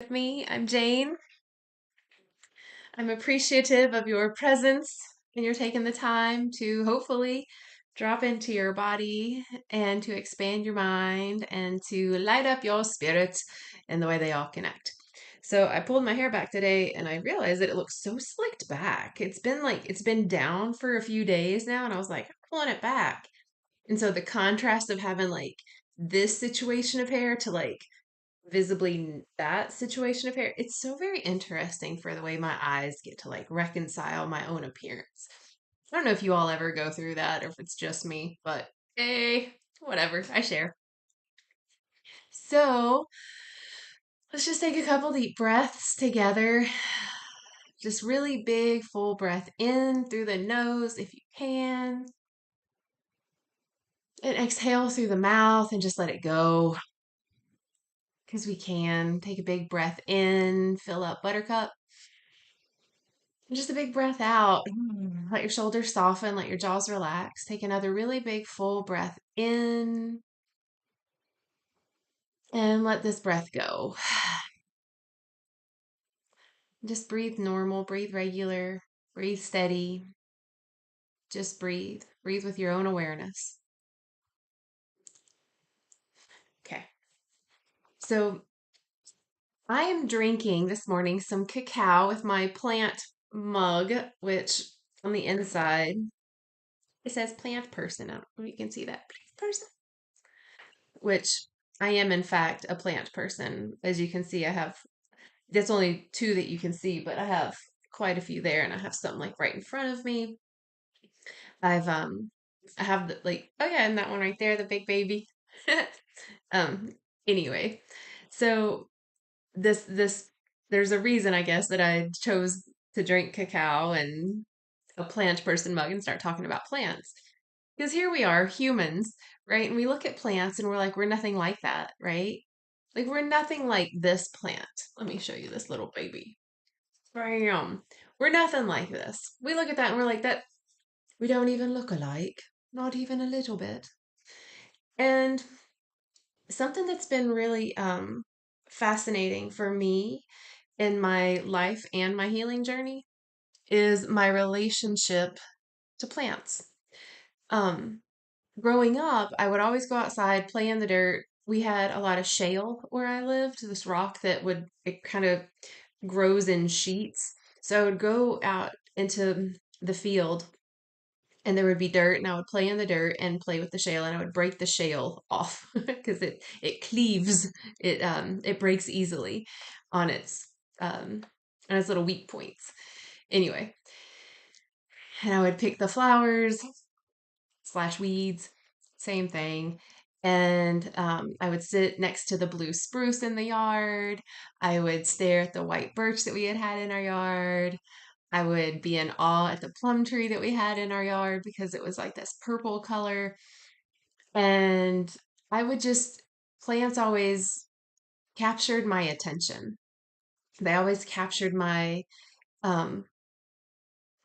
With me. I'm Jane. I'm appreciative of your presence and you're taking the time to hopefully drop into your body and to expand your mind and to light up your spirits in the way they all connect. So I pulled my hair back today and I realized that it looks so slicked back. It's been down for a few days now and I was like, I'm pulling it back. And so the contrast of having like this situation of hair to like visibly that situation of hair. It's so very interesting for the way my eyes get to like reconcile my own appearance. I don't know if you all ever go through that or if it's just me, but hey, whatever, I share. So let's just take a couple deep breaths together. Just really big, full breath in through the nose if you can. And exhale through the mouth and just let it go because we can. Take a big breath in, fill up buttercup. And just a big breath out. Let your shoulders soften, let your jaws relax. Take another really big full breath in and let this breath go. Just breathe normal, breathe regular, breathe steady. Just breathe. Breathe with your own awareness. Okay. So I am drinking this morning some cacao with my plant mug, which on the inside it says plant person. I don't know if you can see that. Plant person. Which I am, in fact, a plant person. As you can see, I have, that's only two that you can see, but I have quite a few there, and I have some like right in front of me. I've, I have the, like, oh yeah, and that one right there, the big baby. Um, anyway, so this, there's a reason, I guess, that I chose to drink cacao and a plant person mug and start talking about plants. Because here we are, humans, right? And we look at plants and we're like, we're nothing like that, right? Like, we're nothing like this plant. Let me show you this little baby. Bam. We're nothing like this. We look at that and we're like, that, we don't even look alike, not even a little bit. And something that's been really fascinating for me in my life and my healing journey is my relationship to plants. Um, Growing up, I would always go outside, play in the dirt. We had a lot of shale where I lived, this rock that would, it kind of grows in sheets. So I would go out into the field and there would be dirt and I would play in the dirt and play with the shale and I would break the shale off because it cleaves, it breaks easily on um on its little weak points. Anyway, and I would pick the flowers slash weeds, same thing. And I would sit next to the blue spruce in the yard. I would stare at the white birch that we had had in our yard. I would be in awe at the plum tree that we had in our yard because it was like this purple color. And I would just, plants always captured my attention. They always captured my um,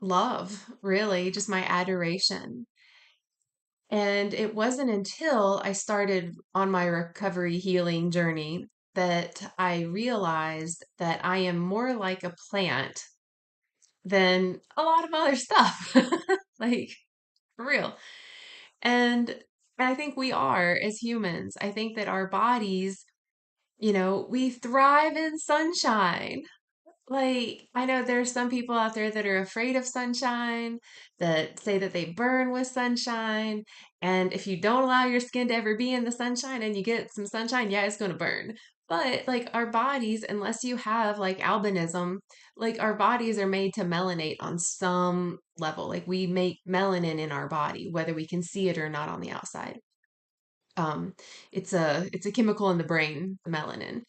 love, really, just my adoration. And it wasn't until I started on my recovery healing journey that I realized that I am more like a plant than a lot of other stuff. Like, for real. And I think we are as humans. I think that our bodies, we thrive in sunshine. Like, I know there's some people out there that are afraid of sunshine, that say that they burn with sunshine. And if you don't allow your skin to ever be in the sunshine and you get some sunshine, yeah, it's going to burn. But like our bodies, unless you have like albinism, like our bodies are made to melanate on some level. Like we make melanin in our body, whether we can see it or not on the outside. Um, it's a chemical in the brain, the melanin,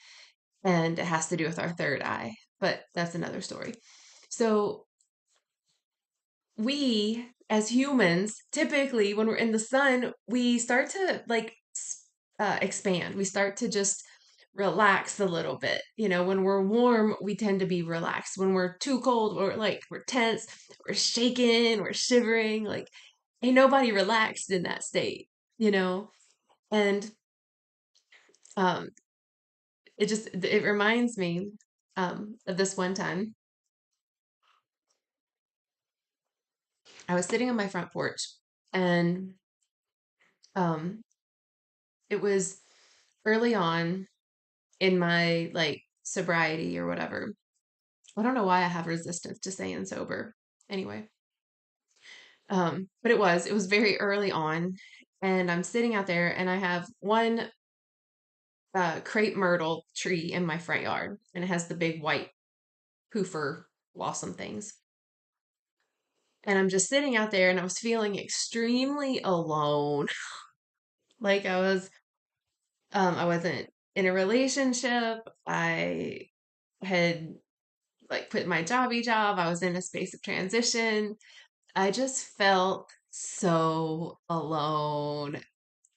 and it has to do with our third eye, but that's another story. So we as humans, typically when we're in the sun, we start to like expand. We start to just relax a little bit. When we're warm, we tend to be relaxed. When we're too cold, we're tense, we're shaking, we're shivering. Like ain't nobody relaxed in that state, you know? And um it reminds me of this one time. I was sitting on my front porch, and um it was early on in my like sobriety or whatever. I don't know why I have resistance to saying sober. Anyway, but it was very early on, and I'm sitting out there, and I have one crepe myrtle tree in my front yard, and it has the big white poofer blossom things. And I'm just sitting out there, and I was feeling extremely alone. Like I wasn't in a relationship. I had like quit my job. I was in a space of transition. I just felt so alone.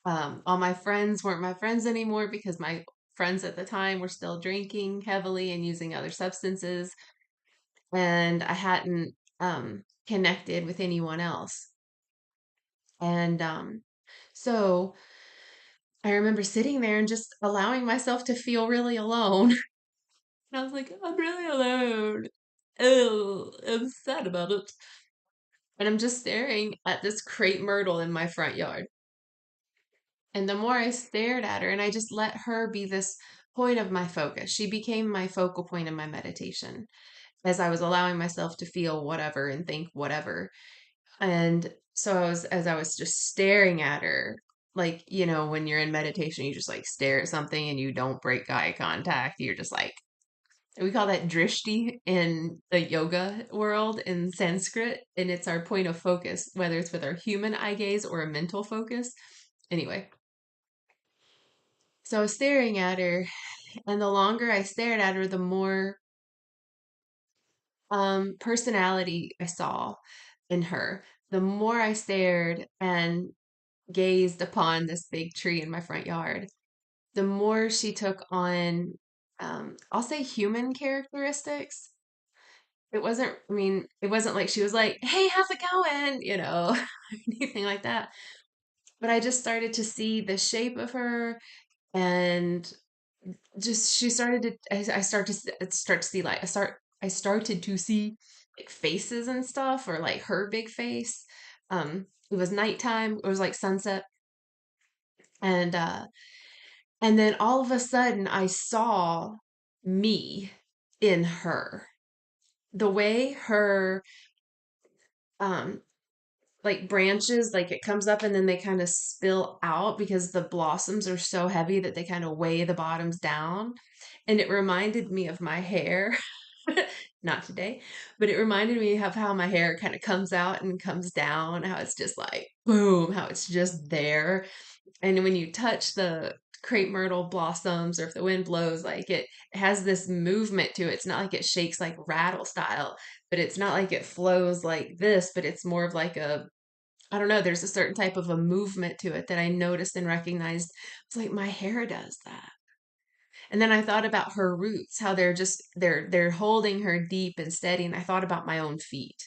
All my friends weren't my friends anymore because my friends at the time were still drinking heavily and using other substances, and I hadn't connected with anyone else. And so I remember sitting there and just allowing myself to feel really alone. And I was like, I'm really alone. Oh, I'm sad about it. And I'm just staring at this crepe myrtle in my front yard. And the more I stared at her, and I just let her be this point of my focus, she became my focal point in my meditation as I was allowing myself to feel whatever and think whatever. And so as I was just staring at her, like, when you're in meditation, you just like stare at something and you don't break eye contact. You're just like, we call that drishti in the yoga world in Sanskrit, and it's our point of focus, whether it's with our human eye gaze or a mental focus. Anyway, so I was staring at her, and the longer I stared at her, the more personality I saw in her. The more I stared and gazed upon this big tree in my front yard, the more she took on, I'll say, human characteristics. It wasn't like she was like, hey, how's it going? Anything like that. But I just started to see the shape of her, and just she started to, I start to see like, I started to see like faces and stuff, or like her big face. It was nighttime, it was like sunset, and then all of a sudden I saw me in her. The way her um like branches, like it comes up and then they kind of spill out because the blossoms are so heavy that they kind of weigh the bottoms down. And it reminded me of my hair. Not today, but it reminded me of how my hair kind of comes out and comes down, how it's just like boom, how it's just there. And when you touch the crepe myrtle blossoms, or if the wind blows, like it has this movement to it. It's not like it shakes like rattle style, but it's not like it flows like this, but it's more of like a, I don't know, there's a certain type of a movement to it that I noticed and recognized. It's like my hair does that. And then I thought about her roots, how they're holding her deep and steady. And I thought about my own feet,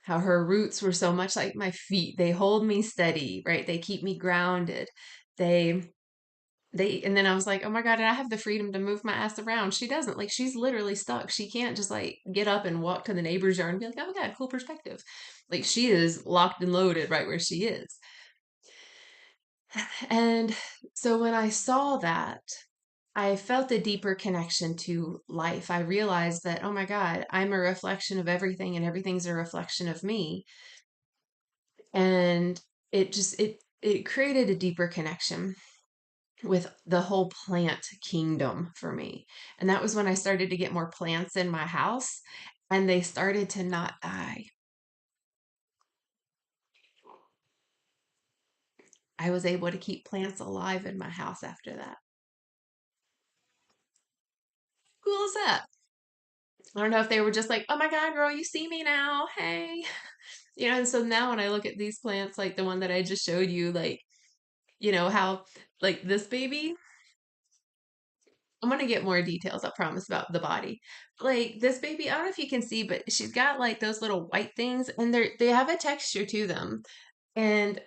how her roots were so much like my feet. They hold me steady, right? They keep me grounded. They and then I was like, oh my God, and I have the freedom to move my ass around. She doesn't. Like, she's literally stuck. She can't just like get up and walk to the neighbor's yard and be like, oh my God, cool perspective. Like, she is locked and loaded right where she is. And so when I saw that, I felt a deeper connection to life. I realized that, oh my God, I'm a reflection of everything, and everything's a reflection of me. And it created a deeper connection with the whole plant kingdom for me. And that was when I started to get more plants in my house, and they started to not die. I was able to keep plants alive in my house after that. Cool as that? I don't know if they were just like, oh my God, girl, you see me now. Hey. And so now when I look at these plants, like the one that I just showed you, like, how, like this baby, I'm gonna get more details, I promise, about the body. Like this baby, I don't know if you can see, but she's got like those little white things, and they have a texture to them. And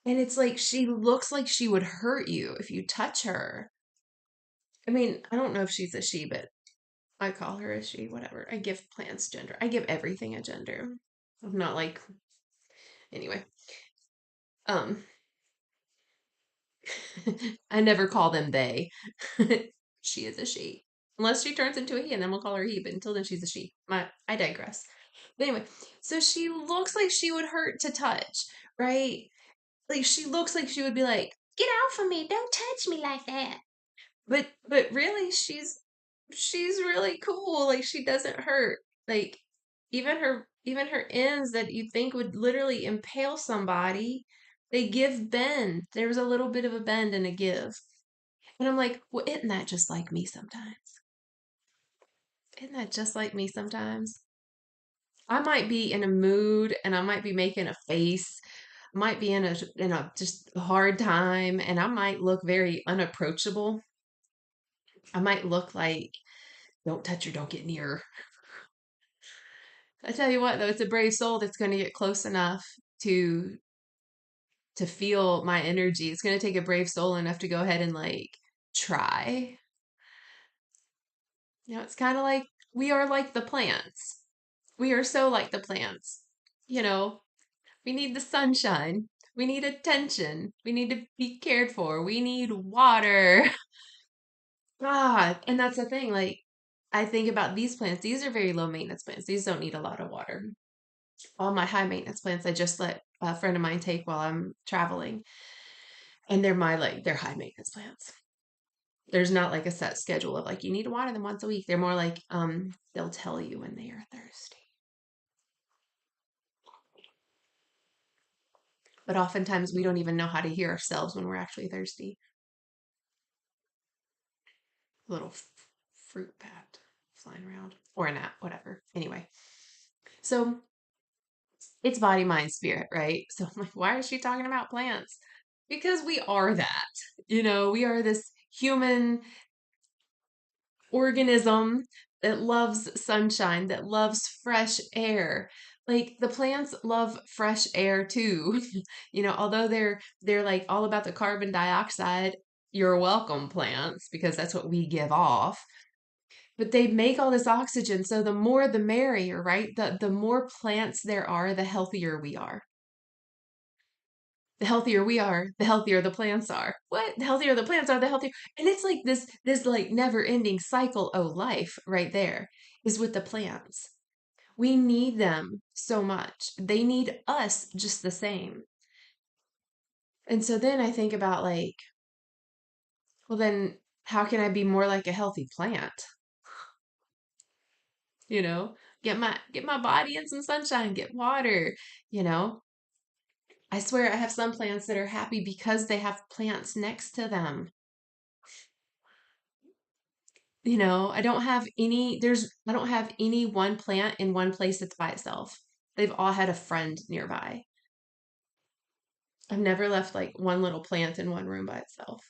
it's like she looks like she would hurt you if you touch her. I mean, I don't know if she's a she, but I call her a she, whatever. I give plants gender. I give everything a gender. I'm not like, anyway. Um, I never call them they. She is a she. Unless she turns into a he, and then we'll call her he, but until then, she's a she. I digress. But anyway, so she looks like she would hurt to touch, right? Like she looks like she would be like, "Get off of me! Don't touch me like that." But really, she's really cool. Like she doesn't hurt. Like even her ends that you think would literally impale somebody, they give bend. There's a little bit of a bend and a give. And I'm like, well, isn't that just like me sometimes? Isn't that just like me sometimes? I might be in a mood and I might be making a face, might be in a just hard time, and I might look very unapproachable. I might look like don't touch her, don't get near. I tell you what, though, it's a brave soul that's going to get close enough to to feel my energy. It's going to take a brave soul enough to go ahead and like try. It's kind of like we are like the plants. We are so like the plants. You know, we need the sunshine. We need attention. We need to be cared for. We need water. God, and that's the thing. Like, I think about these plants. These are very low maintenance plants. These don't need a lot of water. All my high maintenance plants, I just let a friend of mine take while I'm traveling, and they're high maintenance plants. There's not like a set schedule of like you need to water them once a week. They're more like they'll tell you when they are thirsty. But oftentimes we don't even know how to hear ourselves when we're actually thirsty. A little fruit bat flying around or a gnat, whatever. Anyway, so it's body, mind, spirit, right? So I'm like, why is she talking about plants? Because we are that. We are this human organism that loves sunshine, that loves fresh air. Like the plants love fresh air too. Although they're like all about the carbon dioxide, you're welcome plants because that's what we give off. But they make all this oxygen, so the more the merrier, right? The more plants there are, the healthier we are. The healthier we are, the healthier the plants are. What? The healthier the plants are, the healthier. And it's like this like never-ending cycle of life right there is with the plants. We need them so much. They need us just the same. And so then I think about like, well then how can I be more like a healthy plant? You know, get my body in some sunshine, get water, you know. I swear I have some plants that are happy because they have plants next to them. I don't have any one plant in one place that's by itself. They've all had a friend nearby. I've never left like one little plant in one room by itself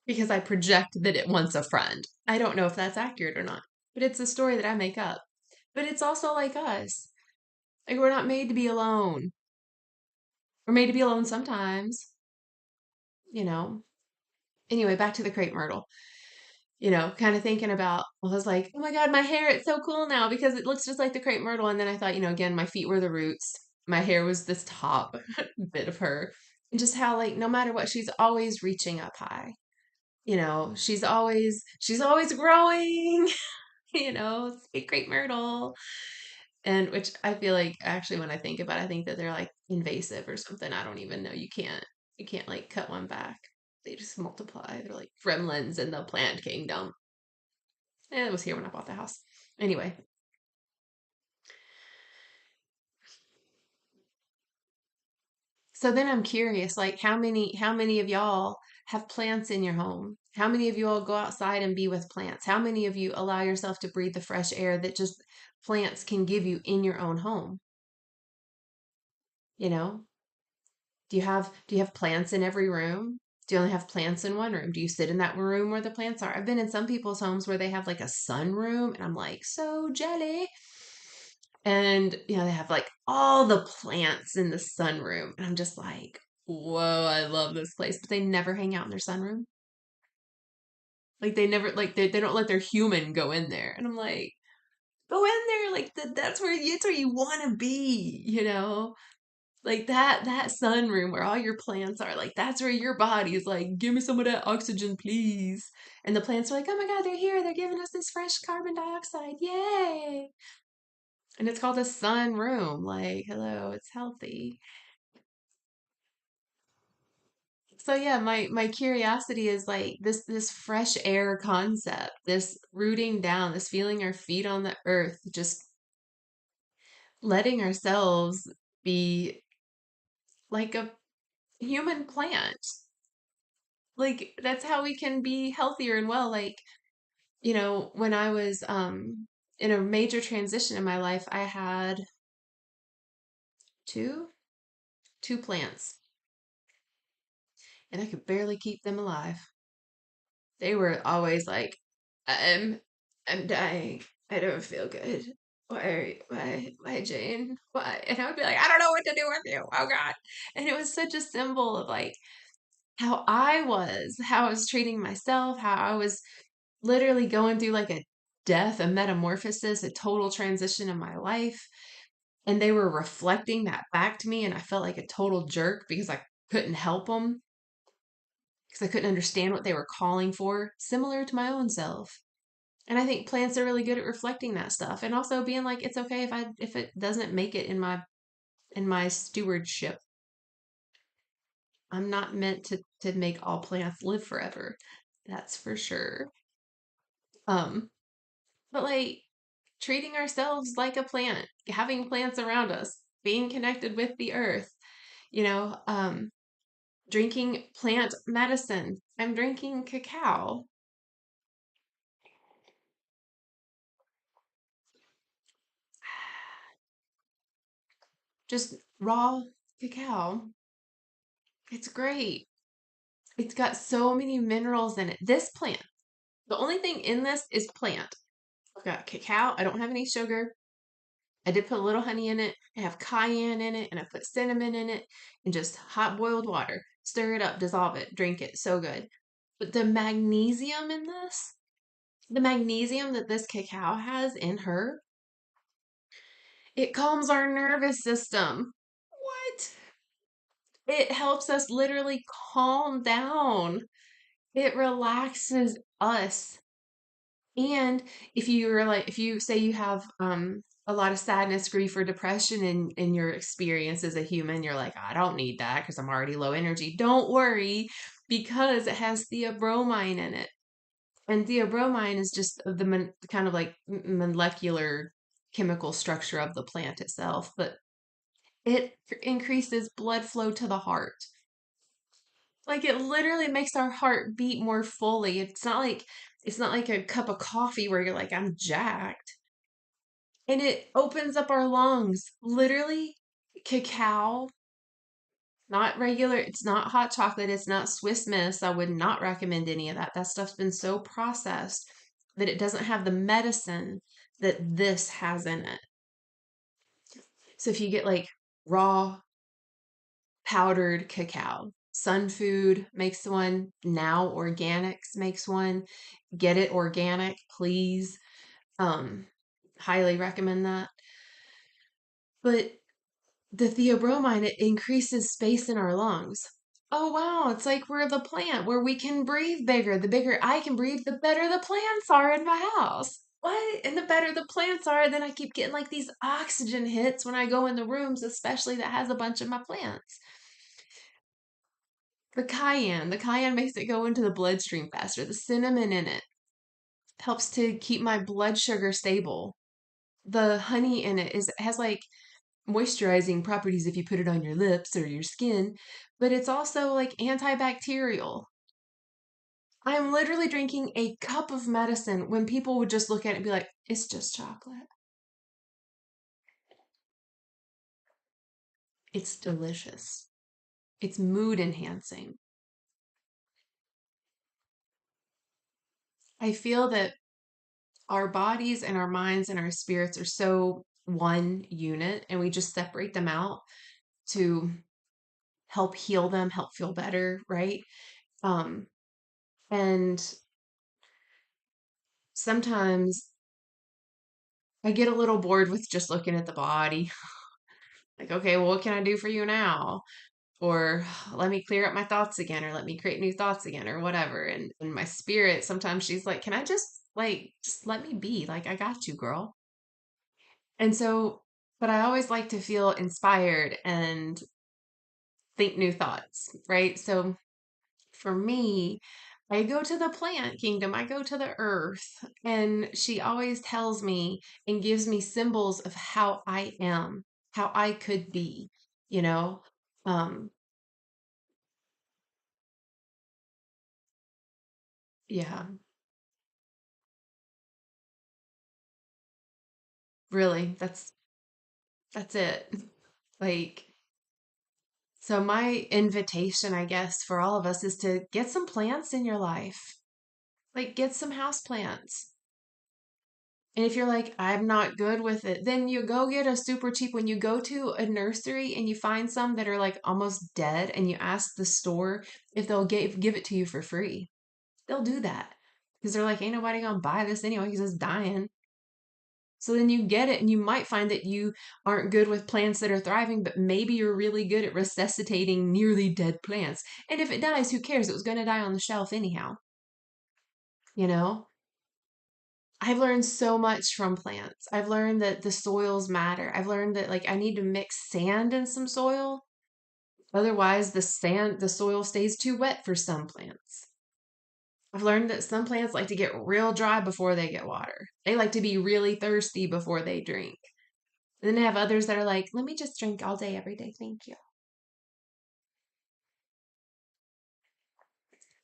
because I project that it wants a friend. I don't know if that's accurate or not, but it's a story that I make up. But it's also like us. Like we're not made to be alone. We're made to be alone sometimes, you know. Anyway, back to the crepe myrtle. Kind of thinking about, I was like, oh my God, my hair, it's so cool now because it looks just like the crepe myrtle. And then I thought, again, my feet were the roots. My hair was this top bit of her. And just how, like, no matter what, she's always reaching up high. She's always growing, sweet crepe myrtle. And which I feel like actually when I think about it, I think that they're like invasive or something. I don't even know. You can't like cut one back. They just multiply. They're like gremlins in the plant kingdom. And it was here when I bought the house. Anyway, so then I'm curious, like how many of y'all have plants in your home? How many of you all go outside and be with plants? How many of you allow yourself to breathe the fresh air that just plants can give you in your own home? You know? Do you have plants in every room? Do you only have plants in one room? Do you sit in that room where the plants are? I've been in some people's homes where they have like a sunroom, and I'm like so jelly. And they have like all the plants in the sunroom, and I'm just like, whoa, I love this place. But they never hang out in their sunroom. Like they never like they don't let their human go in there. And I'm like, go in there, like that's where you want to be, you know? Like that sunroom where all your plants are, like that's where your body is like, give me some of that oxygen, please. And the plants are like, oh my God, they're here. They're giving us this fresh carbon dioxide. Yay. And it's called a sunroom. Like, hello, it's healthy. So yeah, my curiosity is like this fresh air concept, this rooting down, this feeling our feet on the earth, just letting ourselves be like a human plant. Like that's how we can be healthier and well. Like, when I was in a major transition in my life, I had two two plants and I could barely keep them alive. They were always like, I'm I'm dying. I don't feel good. Why, Jane? Why? And I would be like, I don't know what to do with you. Oh God. And it was such a symbol of like how I was treating myself, how I was literally going through like a death, a metamorphosis, a total transition in my life. And they were reflecting that back to me. And I felt like a total jerk because I couldn't help them because I couldn't understand what they were calling for, similar to my own self. And I think plants are really good at reflecting that stuff and also being like, it's okay if it doesn't make it in my stewardship. I'm not meant to make all plants live forever. That's for sure. Um, but like treating ourselves like a plant, having plants around us, being connected with the earth, you know, um, drinking plant medicine. I'm drinking cacao, just raw cacao. It's great. It's got so many minerals in it. This plant, the only thing in this is plant. I've got cacao. I don't have any sugar. I did put a little honey in it. I have cayenne in it, and I put cinnamon in it, and just hot boiled water. Stir it up, dissolve it, drink it. So good. But the magnesium in this, the magnesium that this cacao has in her, it calms our nervous system. What? It helps us literally calm down. It relaxes us. And if you say you have a lot of sadness, grief, or depression in your experience as a human, you're like, I don't need that because I'm already low energy. Don't worry, because it has theobromine in it. And theobromine is just kind of like molecular chemical structure of the plant itself, but it increases blood flow to the heart. Like it literally makes our heart beat more fully. It's not like a cup of coffee where you're like, I'm jacked. And it opens up our lungs. Literally, cacao, not regular, it's not hot chocolate, it's not Swiss Miss. I would not recommend any of that. That stuff's been so processed that it doesn't have the medicine that this has in it. So if you get like raw powdered cacao, Sun Food makes one, Now Organics makes one. Get it organic, please. Um, Highly recommend that. But the theobromine, it increases space in our lungs. Oh wow, it's like we're the plant where we can breathe bigger. The bigger I can breathe, the better the plants are in my house. What? And the better the plants are, then I keep getting like these oxygen hits when I go in the rooms, especially that has a bunch of my plants. The cayenne makes it go into the bloodstream faster. The cinnamon in it helps to keep my blood sugar stable. The honey in it has like moisturizing properties if you put it on your lips or your skin, but it's also like antibacterial. I'm literally drinking a cup of medicine when people would just look at it and be like, it's just chocolate. It's delicious. It's mood enhancing. I feel that our bodies and our minds and our spirits are so one unit and we just separate them out to help heal them, help feel better, right? Um, and sometimes I get a little bored with just looking at the body. Like, okay, well, what can I do for you now? Or let me clear up my thoughts again, or let me create new thoughts again, or whatever. And my spirit, sometimes she's like, can I just let me be? Like, I got you, girl. And so, but I always like to feel inspired and think new thoughts, right? So for me, I go to the plant kingdom, I go to the earth, and she always tells me and gives me symbols of how I am, how I could be, you know? Um, yeah, really, that's it. Like, so my invitation, I guess, for all of us is to get some plants in your life. Like, get some house plants. And if you're like, I'm not good with it, then you go get a super cheap. When you go to a nursery and you find some that are like almost dead and you ask the store if they'll give it to you for free, they'll do that because they're like, ain't nobody gonna buy this anyway because it's dying. So then you get it, and you might find that you aren't good with plants that are thriving, but maybe you're really good at resuscitating nearly dead plants. And if it dies, who cares? It was going to die on the shelf anyhow, you know? I've learned so much from plants. I've learned that the soils matter. I've learned that like I need to mix sand in some soil. Otherwise, the soil stays too wet for some plants. I've learned that some plants like to get real dry before they get water. They like to be really thirsty before they drink. And then I have others that are like, let me just drink all day, every day. Thank you.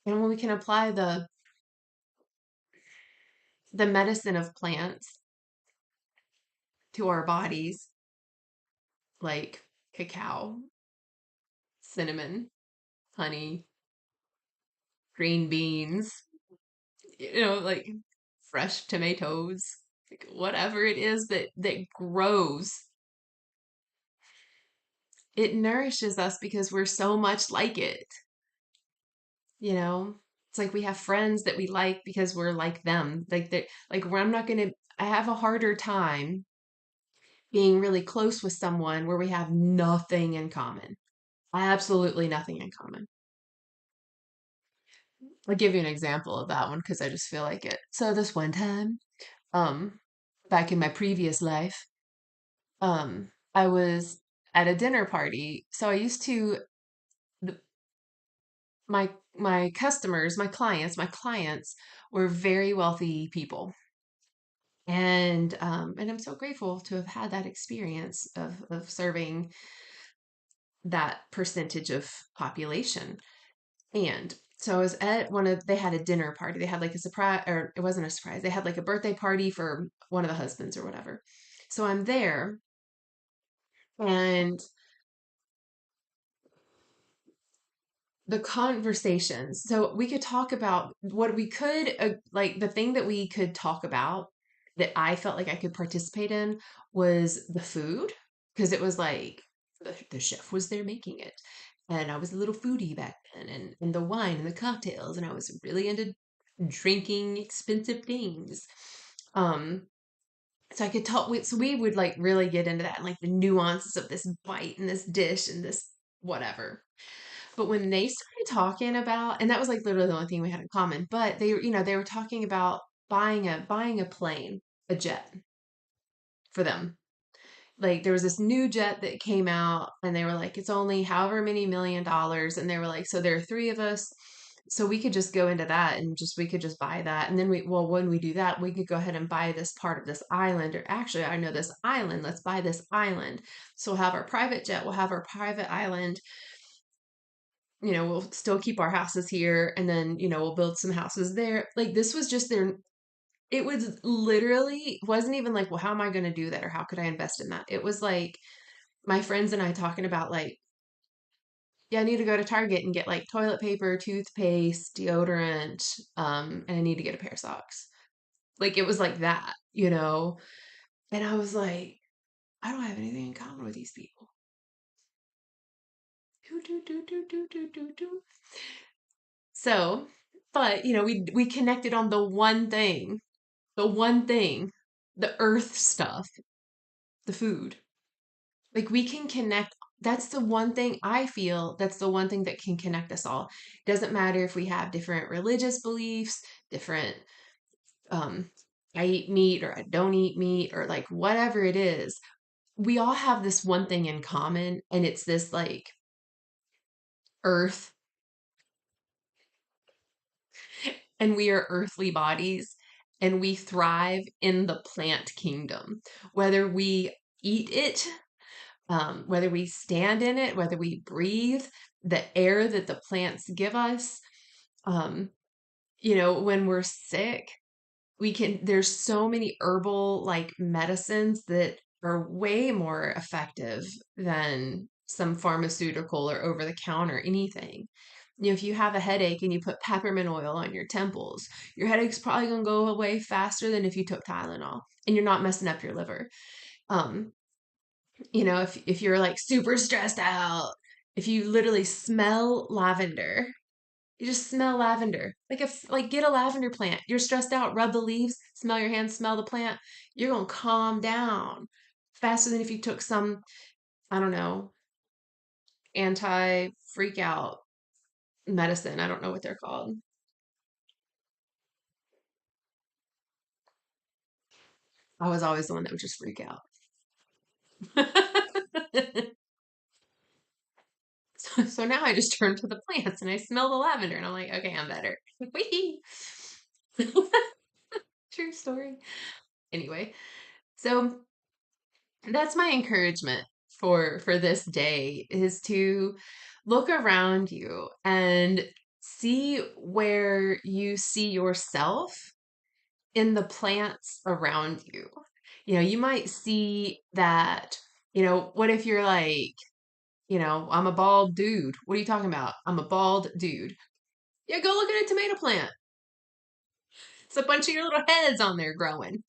And when we can apply the medicine of plants to our bodies, like cacao, cinnamon, honey, green beans, like fresh tomatoes, like whatever it is that grows, it nourishes us because we're so much like it, you know? It's like we have friends that we like because we're like them. Like that, like where I have a harder time being really close with someone where we have nothing in common. Absolutely nothing in common. I'll give you an example of that one because I just feel like it. So this one time, um, back in my previous life, I was at a dinner party. So I used to th- my customers, my clients were very wealthy people. And I'm so grateful to have had that experience of serving that percentage of population. And so I was at they had a dinner party. They had like a surprise, or it wasn't a surprise. They had like a birthday party for one of the husbands or whatever. So I'm there, and the conversations. So we could talk about what we could, like the thing that we could talk about that I felt like I could participate in was the food, because it was like the chef was there making it. And I was a little foodie back then, and the wine and the cocktails, and I was really into drinking expensive things. Um, so I could talk, so we would like really get into that and like the nuances of this bite and this dish and this whatever. But when they started talking about, and that was like literally the only thing we had in common, but they were talking about buying a plane, a jet for them. Like there was this new jet that came out, and they were like, it's only however many $1 million, and they were like, so there are three of us. So we could just go into that and we could just buy that. And then when we do that, we could go ahead and buy this part of this island, or actually, I know this island. Let's buy this island. So we'll have our private jet, we'll have our private island, we'll still keep our houses here, and then, we'll build some houses there. Like this was just their, it was literally, wasn't even like, well, how am I going to do that? Or how could I invest in that? It was like my friends and I talking about like, yeah, I need to go to Target and get like toilet paper, toothpaste, deodorant, and I need to get a pair of socks. Like it was like that. And I was like, I don't have anything in common with these people. Do, do, do, do, do, do, do, do. So, but we connected on the one thing the one thing, the earth stuff, the food. Like we can connect. That's the one thing I feel that's the one thing that can connect us all. Doesn't matter if we have different religious beliefs, different um I eat meat or I don't eat meat or like whatever it is. We all have this one thing in common and it's this like earth and we are earthly bodies and we thrive in the plant kingdom. Whether we eat it, whether we stand in it, whether we breathe the air that the plants give us, um, when we're sick, there's so many herbal like medicines that are way more effective than some pharmaceutical or over the counter anything. If you have a headache and you put peppermint oil on your temples, your headache's probably going to go away faster than if you took Tylenol and you're not messing up your liver. Um, if you're like super stressed out, if you literally smell lavender, you just smell lavender. Like get a lavender plant. You're stressed out, rub the leaves, smell your hands, smell the plant. You're gonna calm down faster than if you took some, I don't know, anti freak out medicine. I don't know what they're called. I was always the one that would just freak out. So now I just turn to the plants and I smell the lavender and I'm like, okay, I'm better. Whee! True story. Anyway, so that's my encouragement for this day is to look around you and see where you see yourself in the plants around you. You might see that, what if you're like, I'm a bald dude. What are you talking about? I'm a bald dude. Yeah, go look at a tomato plant. It's a bunch of your little heads on there growing.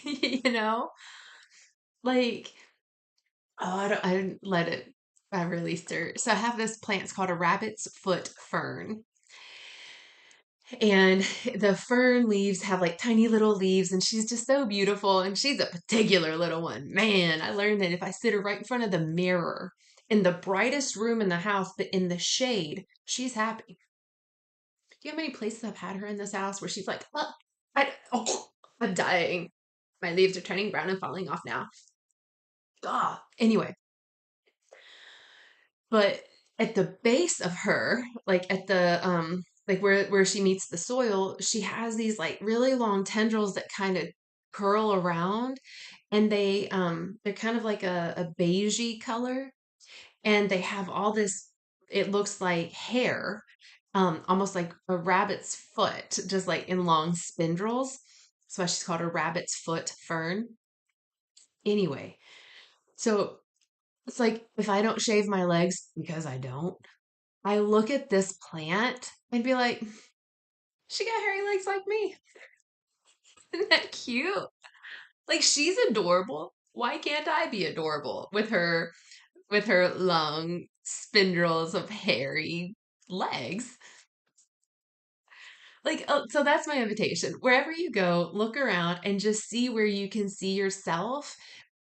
you know? Like, oh, I didn't let it, I released her. So I have this plant, it's called a rabbit's foot fern. And the fern leaves have like tiny little leaves, and she's just so beautiful. And she's a particular little one. Man, I learned that if I sit her right in front of the mirror in the brightest room in the house, but in the shade, she's happy. Do you know how many places I've had her in this house where she's like, I'm dying. My leaves are turning brown and falling off now. Anyway, but at the base of her, like at the like where she meets the soil, she has these like really long tendrils that kind of curl around and they're kind of like a beigey color and they have all this, it looks like hair, almost like a rabbit's foot, just like in long spindles. That's why she's called a rabbit's foot fern. Anyway, so it's like if I don't shave my legs because I don't, I look at this plant and be like, she got hairy legs like me. Isn't that cute? Like she's adorable. Why can't I be adorable with her long spindles of hairy legs? Like, oh, so that's my invitation. Wherever you go, look around and just see where you can see yourself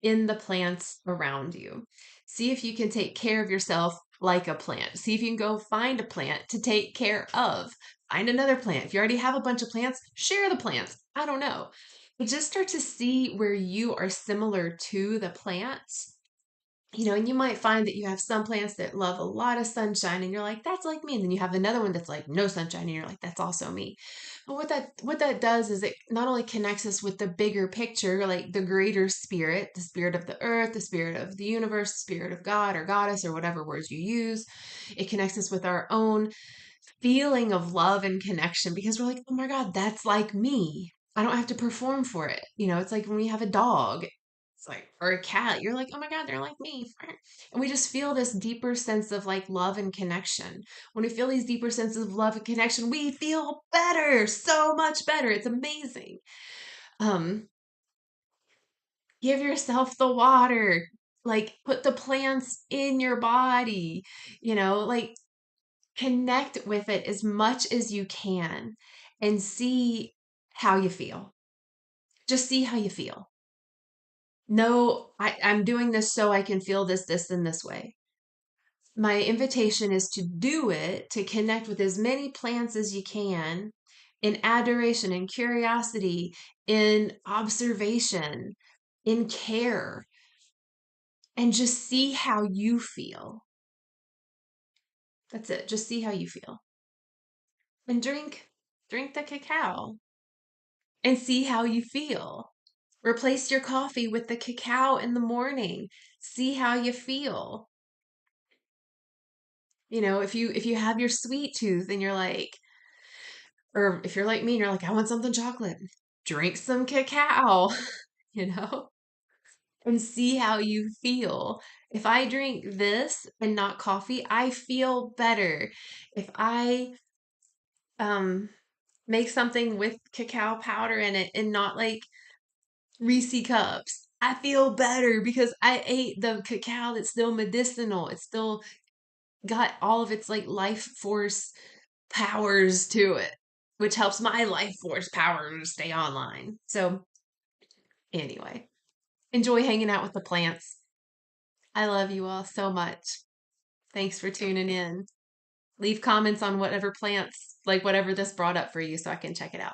in the plants around you. See if you can take care of yourself like a plant. See if you can go find a plant to take care of. Find another plant. If you already have a bunch of plants, share the plants. I don't know. But just start to see where you are similar to the plants. And you might find that you have some plants that love a lot of sunshine and you're like, that's like me. And then you have another one that's like no sunshine and you're like, that's also me. But what that does is it not only connects us with the bigger picture, like the greater spirit, the spirit of the earth, the spirit of the universe, the spirit of God or goddess or whatever words you use. It connects us with our own feeling of love and connection because we're like, oh my God, that's like me. I don't have to perform for it. It's like when we have a dog, it's like, or a cat, you're like, oh my God, they're like me. And we just feel this deeper sense of like love and connection. When we feel these deeper senses of love and connection, we feel better, so much better. It's amazing. Um, give yourself the water, like put the plants in your body, like connect with it as much as you can and see. how you feel. Just see how you feel. No, I'm doing this so I can feel this, this, and this way. My invitation is to do it, to connect with as many plants as you can in adoration, in curiosity, in observation, in care, and just see how you feel. That's it. Just see how you feel. And drink the cacao and see how you feel. Replace your coffee with the cacao in the morning. See how you feel. If you have your sweet tooth and you're like, or if you're like me and you're like, I want something chocolate, drink some cacao, you know, and see how you feel. If I drink this and not coffee, I feel better. If I um make something with cacao powder in it and not like Reese cups, I feel better because I ate the cacao that's still medicinal. It's still got all of its like life force powers to it, which helps my life force power to stay online. So, anyway, enjoy hanging out with the plants. I love you all so much. Thanks for tuning in. Leave comments on whatever plants, like whatever this brought up for you, so I can check it out.